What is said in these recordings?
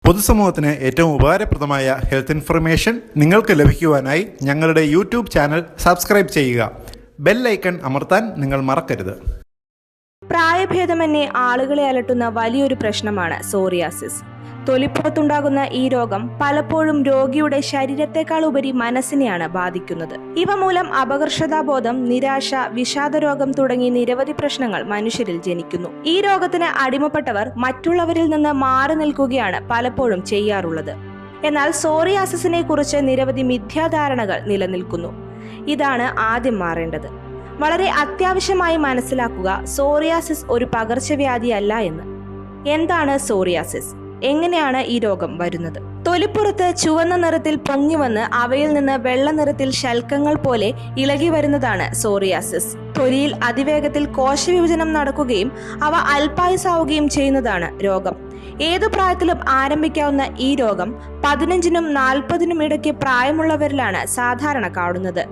പൊതുസമൂഹത്തിന് ഏറ്റവും ഉപകാരപ്രദമായ ഹെൽത്ത് ഇൻഫർമേഷൻ നിങ്ങൾക്ക് ലഭിക്കുവാനായി ഞങ്ങളുടെ യൂട്യൂബ് ചാനൽ സബ്സ്ക്രൈബ് ചെയ്യുക. ബെൽ ഐക്കൺ അമർത്താൻ നിങ്ങൾ മറക്കരുത്. പ്രായഭേദമന്യേ ആളുകളെ അലട്ടുന്ന വലിയൊരു പ്രശ്നമാണ് സോറിയാസിസ്. തൊലിപ്പുറത്തുണ്ടാകുന്ന ഈ രോഗം പലപ്പോഴും രോഗിയുടെ ശരീരത്തെക്കാൾ ഉപരി മനസ്സിനെയാണ് ബാധിക്കുന്നത്. ഇവ മൂലം അപകർഷതാബോധം, നിരാശ, വിഷാദരോഗം തുടങ്ങി നിരവധി പ്രശ്നങ്ങൾ മനുഷ്യരിൽ ജനിക്കുന്നു. ഈ രോഗത്തിന് അടിമപ്പെട്ടവർ മറ്റുള്ളവരിൽ നിന്ന് മാറി നിൽക്കുകയാണ് പലപ്പോഴും ചെയ്യാറുള്ളത്. എന്നാൽ സോറിയാസിസിനെ കുറിച്ച് നിരവധി മിഥ്യാധാരണകൾ നിലനിൽക്കുന്നു. ഇതാണ് ആദ്യം മാറേണ്ടത്. വളരെ അത്യാവശ്യമായി മനസ്സിലാക്കുക, സോറിയാസിസ് ഒരു പകർച്ചവ്യാധിയല്ല എന്ന്. എന്താണ് സോറിയാസിസ്? എങ്ങനെയാണ് ഈ രോഗം വരുന്നത്? തൊലിപ്പുറത്ത് ചുവന്ന നിറത്തിൽ പൊങ്ങി വന്ന് അവയിൽ നിന്ന് വെള്ള നിറത്തിൽ ശൽക്കങ്ങൾ പോലെ ഇളകി വരുന്നതാണ് സോറിയാസിസ്. തൊലിയിൽ അതിവേഗത്തിൽ കോശവിഭജനം നടക്കുകയും അവ അല്പായുസാവുകയും ചെയ്യുന്നതാണ് രോഗം. ഏതു പ്രായത്തിലും ആരംഭിക്കാവുന്ന ഈ രോഗം 15നും 40നും ഇടയ്ക്ക് പ്രായമുള്ളവരിലാണ് സാധാരണ കാണുന്നത്.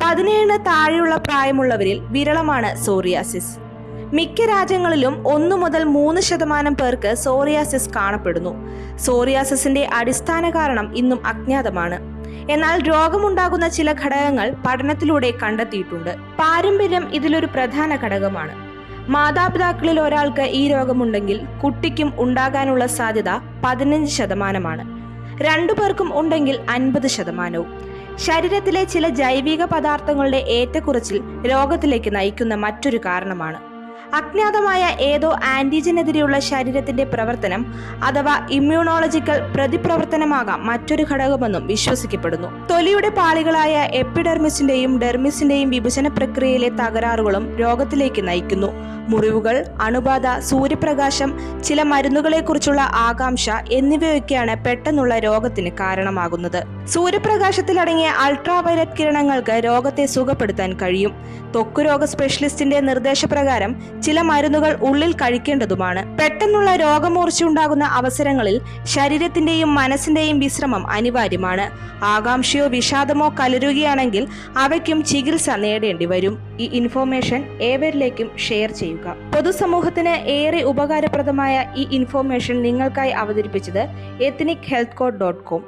17 താഴെയുള്ള പ്രായമുള്ളവരിൽ വിരളമാണ് സോറിയാസിസ്. മിക്ക രാജ്യങ്ങളിലും 1 മുതൽ 3% പേർക്ക് സോറിയാസിസ് കാണപ്പെടുന്നു. സോറിയാസിസിന്റെ അടിസ്ഥാന കാരണം ഇന്നും അജ്ഞാതമാണ്. എന്നാൽ രോഗമുണ്ടാകുന്ന ചില ഘടകങ്ങൾ പഠനത്തിലൂടെ കണ്ടെത്തിയിട്ടുണ്ട്. പാരമ്പര്യം ഇതിലൊരു പ്രധാന ഘടകമാണ്. മാതാപിതാക്കളിൽ ഒരാൾക്ക് ഈ രോഗമുണ്ടെങ്കിൽ കുട്ടിക്കും ഉണ്ടാകാനുള്ള സാധ്യത 15%. 2 പേർക്കും ഉണ്ടെങ്കിൽ 50%. ശരീരത്തിലെ ചില ജൈവിക പദാർത്ഥങ്ങളുടെ ഏറ്റക്കുറച്ചിൽ രോഗത്തിലേക്ക് നയിക്കുന്ന മറ്റൊരു കാരണമാണ്. അജ്ഞാതമായ ഏതോ ആന്റിജനെതിരെയുള്ള ശരീരത്തിന്റെ പ്രവർത്തനം അഥവാ ഇമ്മ്യൂണോളജിക്കൽ പ്രതിപ്രവർത്തനമാകാം മറ്റൊരു ഘടകമെന്നും വിശ്വസിക്കപ്പെടുന്നു. തൊലിയുടെ പാളികളായ എപ്പിഡെർമിസിന്റെയും ഡെർമിസിന്റെയും വിഭജന പ്രക്രിയയിലെ തകരാറുകളും രോഗത്തിലേക്ക് നയിക്കുന്നു. മുറിവുകൾ, അണുബാധ, സൂര്യപ്രകാശം, ചില മരുന്നുകളെക്കുറിച്ചുള്ള ആകാംക്ഷ എന്നിവയൊക്കെയാണ് പെട്ടെന്നുള്ള രോഗത്തിന് കാരണമാകുന്നത്. സൂര്യപ്രകാശത്തിലടങ്ങിയ അൾട്രാവയലറ്റ് കിരണങ്ങൾക്ക് രോഗത്തെ സുഖപ്പെടുത്താൻ കഴിയും. ത്വക്കുരോഗ സ്പെഷ്യലിസ്റ്റിന്റെ നിർദ്ദേശപ്രകാരം ചില മരുന്നുകൾ ഉള്ളിൽ കഴിക്കേണ്ടതുമാണ്. പെട്ടെന്നുള്ള രോഗമൂർച്ചയുണ്ടാകുന്ന അവസരങ്ങളിൽ ശരീരത്തിന്റെയും മനസ്സിന്റെയും വിശ്രമം അനിവാര്യമാണ്. ആകാംക്ഷയോ വിഷാദമോ കലരുകയാണെങ്കിൽ അവയ്ക്കും ചികിത്സ നേടേണ്ടി വരും. ഈ ഇൻഫോർമേഷൻ ഏവരിലേക്കും ഷെയർ ചെയ്യുക. പൊതുസമൂഹത്തിന് ഏറെ ഉപകാരപ്രദമായ ഈ ഇൻഫോർമേഷൻ നിങ്ങൾക്കായി അവതരിപ്പിച്ചത് ethnichealthcode.com.